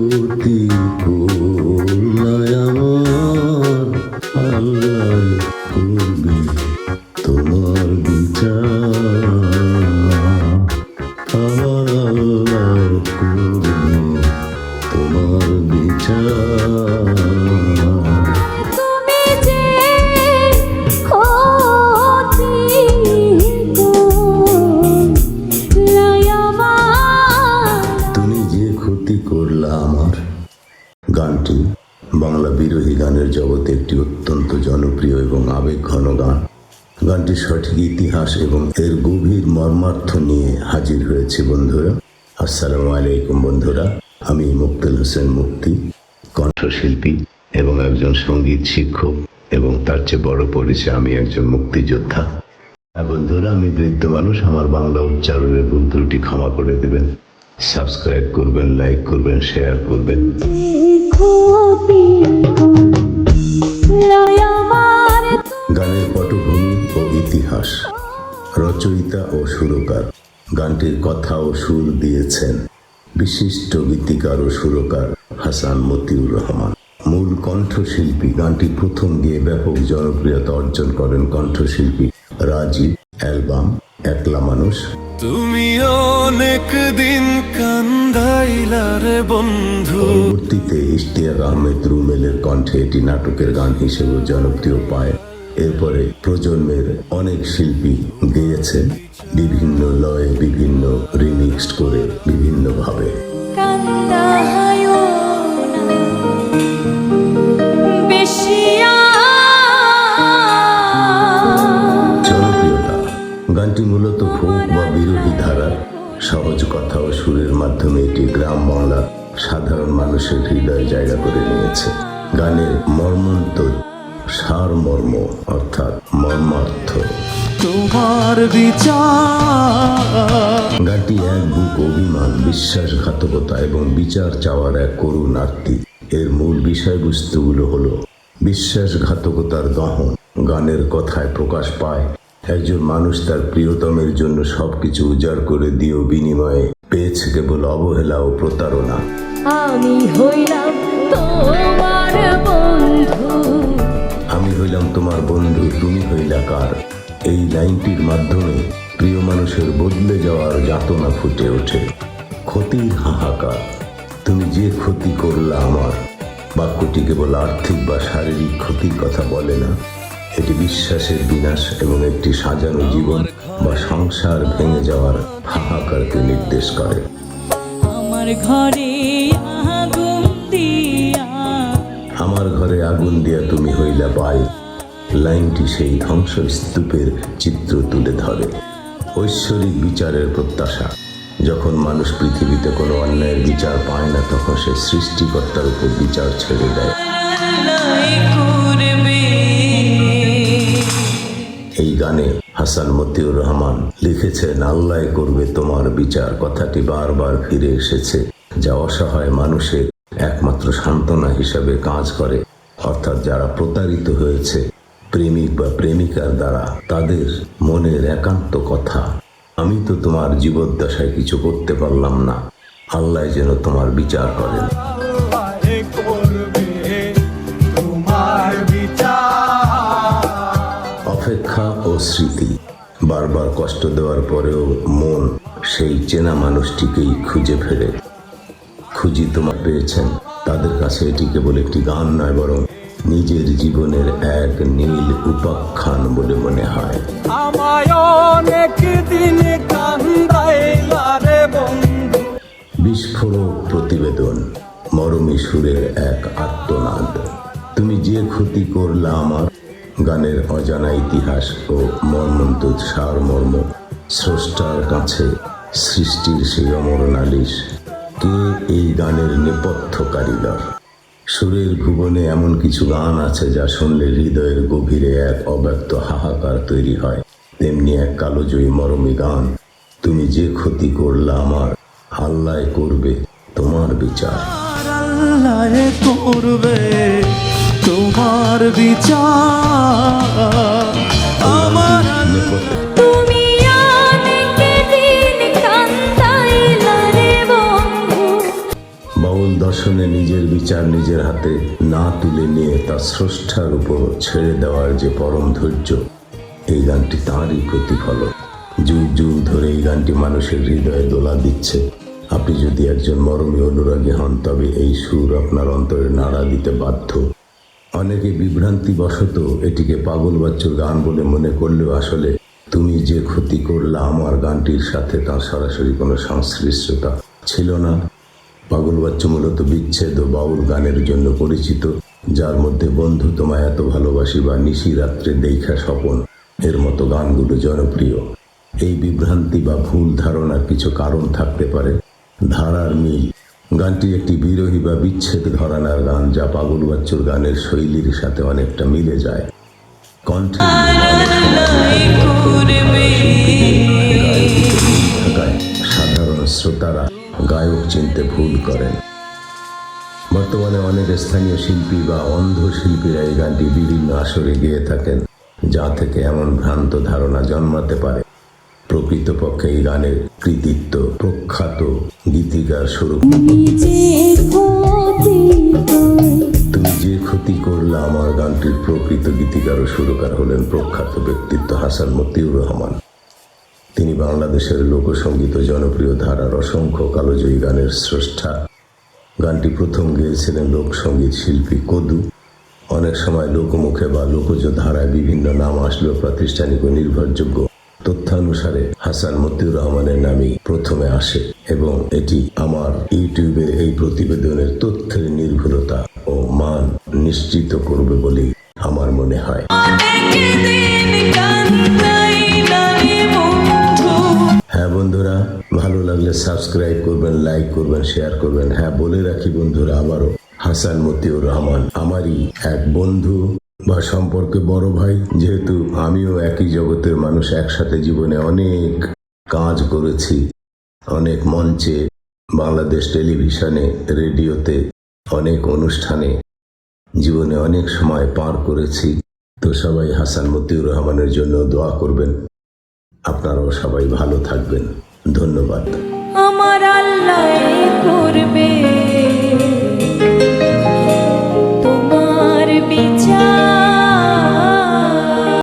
ক্ষতি করলাই আমার, আল্লাহ করবে তোমার বিচার, আমার আল্লাহ করবে তোমার বিচার। গানটি বাংলা বিরোহী গানের জগতে একটি অত্যন্ত জনপ্রিয় এবং আবেগঘন গান। গানটির সঠিক ইতিহাস এবং এর গভীর মর্মার্থ নিয়ে হাজির হয়েছে বন্ধুরা। আসসালামু আলাইকুম বন্ধুরা, আমি মুক্তাল হোসেন মুক্তি, কণ্ঠশিল্পী এবং একজন সঙ্গীত শিক্ষক, এবং তার চেয়ে বড় পরিচয় আমি একজন মুক্তিযোদ্ধা। বন্ধুরা, আমি বৃদ্ধ মানুষ, আমার বাংলা উচ্চারণের ভুল ত্রুটি ক্ষমা করে দেবেন। সাবস্ক্রাইব করবেন, লাইক করবেন, শেয়ার করবেন। গানের পটভূমি ও ইতিহাস, রচয়িতা ও সুরকার। গানটির কথা ও সুর দিয়েছেন বিশিষ্ট গীতিকার ও সুরকার হাসান মতিউর রহমান। মূল কণ্ঠশিল্পী। গানটি প্রথম গিয়ে ব্যাপক জনপ্রিয়তা অর্জন করেন কণ্ঠশিল্পী রাজীব। অ্যালবাম একলা মানুষ। তুমি অনেক দিন কান্দাইলারে বন্ধু। পরবর্তীতে ইশতিয়াক আহমেদ রুমেলের কণ্ঠে এটি নাটকের গান হিসেবে জনপ্রিয় পায়। এরপরে প্রজন্মের অনেক শিল্পী গেয়েছেন বিভিন্ন লয়ে, বিভিন্ন রিমিক্স করে, বিভিন্ন ভাবে। জনপ্রিয়তা। গানটি মূলত ফোক বা বিরোহী ধারার সহজ কথা ও সুরের মাধ্যমে এটি গ্রাম বাংলার সাধারণ মানুষের হৃদয়ে জায়গা করে নিয়েছে। গানের মর্মান্তর সারমর্ম অর্থাৎ মর্মার্থ তোমার বিচার। গানটি এক বুক অভিমান, বিশ্বাসঘাতকতা এবং বিচার চাওয়ার এক করুণ আরতি। এর মূল বিষয়বস্তুগুলো হলো বিশ্বাসঘাতকতার দহন। গানের কথায় প্রকাশ পায় একজন মানুষ তার প্রিয়তমের জন্য সবকিছু উজাড় করে দিয়েও বিনিময়ে পেয়েছে কেবল অবহেলা ও প্রতারণা। আমি হইলাম তোমার বন্ধু, আমি হইলাম তোমার বন্ধু, তুমি হইলা কার। এই লাইনটির মাধ্যমে প্রিয় মানুষের বদলে যাওয়ার যাতনা ফুটে ওঠে। ক্ষতির হাহাকার। তুমি যে ক্ষতি করলা আমার। বাক্যটি কেবল আর্থিক বা শারীরিক ক্ষতির কথা বলে না, এটি বিশ্বাসের বিনাশ এবং একটি সাজানো জীবন বা সংসার ভেঙে যাওয়ার হাহাকারকে নির্দেশ করে। আমার ঘরে আগুন দিয়া, আমার ঘরে আগুন দিয়া তুমি হইলা বাই। লাইনটি সেই ধ্বংসস্তূপের চিত্র তুলে ধরে। ঐশ্বরিক বিচারের প্রত্যাশা। যখন মানুষ পৃথিবীতে কোনো অন্যায়ের বিচার পায় না, তখন সে সৃষ্টিকর্তার উপর বিচার ছেড়ে দেয়। এই গানে হাসান মতিউর রহমান লিখেছেন, আল্লাহ করবে তোমার বিচার। কথাটি বারবার ফিরে এসেছে, যা অসহায় মানুষের একমাত্র সান্ত্বনা হিসাবে কাজ করে। অর্থাৎ যারা প্রতারিত হয়েছে প্রেমিক বা প্রেমিকার দ্বারা, তাদের মনের একান্ত কথা, আমি তো তোমার জীবদ্দশায় কিছু করতে পারলাম না, আল্লাহ যেন তোমার বিচার করেন। অপেক্ষা ও স্মৃতি। বারবার কষ্ট দেওয়ার পরেও মন সেই চেনা মানুষটিকেই খুঁজে ফেরে। খুঁজি তোমার পেয়েছেন, তাদের কাছে এটি কেবল একটি গান নয়, বরং নিজের জীবনের এক নীল উপাখ্যান বলে মনে হয়। বিস্ফোরক প্রতিবেদন। মরমী সুরের এক আর্তনাদ। তুমি যে ক্ষতি করলা আমার। গানের অজানা ইতিহাস ও মর্মন্তুদ সারমর্ম। স্রষ্টার কাছে সৃষ্টির সেই অমর নালিশ। কে এই গানের নেপথ্য কারিগর? সুরের ভুবনে এমন কিছু গান আছে যা শুনলে হৃদয়ের গভীরে এক অব্যক্ত হাহাকার তৈরি হয়। তেমনি এক কালোজয়ী মরমী গান, তুমি যে ক্ষতি করলা আমার, আল্লাহ করবে তোমার বিচার। আল্লাহ করবে তোমার বিচার। আমার তুমি অনেক দিন কান্দাইলা রে বন্ধু। বাউল প্রথম দর্শনে নিজের বিচার নিজের হাতে না তুলে নিয়ে তা স্রষ্টার উপর ছেড়ে দেওয়ার যে পরম ধৈর্য, এই গানটি তাঁরই প্রতিফলন। যুগ যুগ ধরে এই গানটি মানুষের হৃদয়ে দোলা দিচ্ছে। আপনি যদি একজন মরমী অনুরাগী হন, তবে এই সুর আপনার অন্তরে নাড়া দিতে বাধ্য। অনেকে বিভ্রান্তিবশত এটিকে পাগল বাচ্চুর গান বলে মনে করলেও আসলে তুমি যে ক্ষতি করলা আমার গানটির সাথে তার সরাসরি কোনো সংশ্লিষ্টতা ছিল না। পাগল বাচ্চু মূলত বিচ্ছেদ ও বাউল গানের জন্য পরিচিত, যার মধ্যে বন্ধু তোমায় এত ভালোবাসি বা নিশি রাত্রে দেখা স্বপন এর মতো গানগুলো জনপ্রিয়। এই বিভ্রান্তি বা ভুল ধারণার কিছু কারণ থাকতে পারে। ধারার মিল, গানটি একটি বিরহী বা বিচ্ছেদ ঘরানার গান, যা পাগল বাচ্চুর গানের শৈলীর সাথে অনেকটা মিলে যায়। কণ্ঠে থাকায় সাধারণ শ্রোতারা গায়ক চিনতে ভুল করেন। বর্তমানে অনেক স্থানীয় শিল্পী বা অন্ধ শিল্পীরা এই গানটি বিভিন্ন আসরে গেয়ে থাকেন, যা থেকে এমন ভ্রান্ত ধারণা জন্মাতে পারে। প্রকৃতপক্ষে এই গানের কৃতিত্ব প্রখ্যাত গীতিকার স্বরূপ। তুমি যে ক্ষতি করলা আমার গানটির প্রকৃত গীতিকার ও সুরকার হলেন প্রখ্যাত ব্যক্তিত্ব হাসান মতিউর রহমান। তিনি বাংলাদেশের লোকসঙ্গীত ও জনপ্রিয় ধারার অসংখ্য কালোজয়ী গানের স্রষ্টা। গানটি প্রথম গেয়েছিলেন লোকসঙ্গীত শিল্পী কদু। অনেক সময় লোকমুখে বা লোকজ ধারায় বিভিন্ন নাম আসলেও প্রাতিষ্ঠানিক ও নির্ভরযোগ্য তথ্যানুসারে হাসান মতিউর রহমানের নামই প্রথমে আসে, এবং এটি আমার ইউটিউবে এই প্রতিবেদনের তথ্যের নির্ভুলতা ও মান নিশ্চিত করবে বলেই আমার মনে হয়। হ্যাঁ বন্ধুরা, ভালো লাগলে সাবস্ক্রাইব করবেন, লাইক করবেন, শেয়ার করবেন। হ্যাঁ বলে রাখি বন্ধুরা, আবারও হাসান মতিউর রহমান আমারই এক বন্ধু বা সম্পর্কে বড় ভাই। যেহেতু আমিও একই জগতের মানুষ, একসাথে জীবনে অনেক কাজ করেছি, অনেক মঞ্চে, বাংলাদেশ টেলিভিশনে, রেডিওতে, অনেক অনুষ্ঠানে জীবনে অনেক সময় পার করেছি। তো সবাই হাসান মতিউর রহমানের জন্য দোয়া করবেন। আপনারাও সবাই ভালো থাকবেন। ধন্যবাদ। আমার আল্লাহ করবে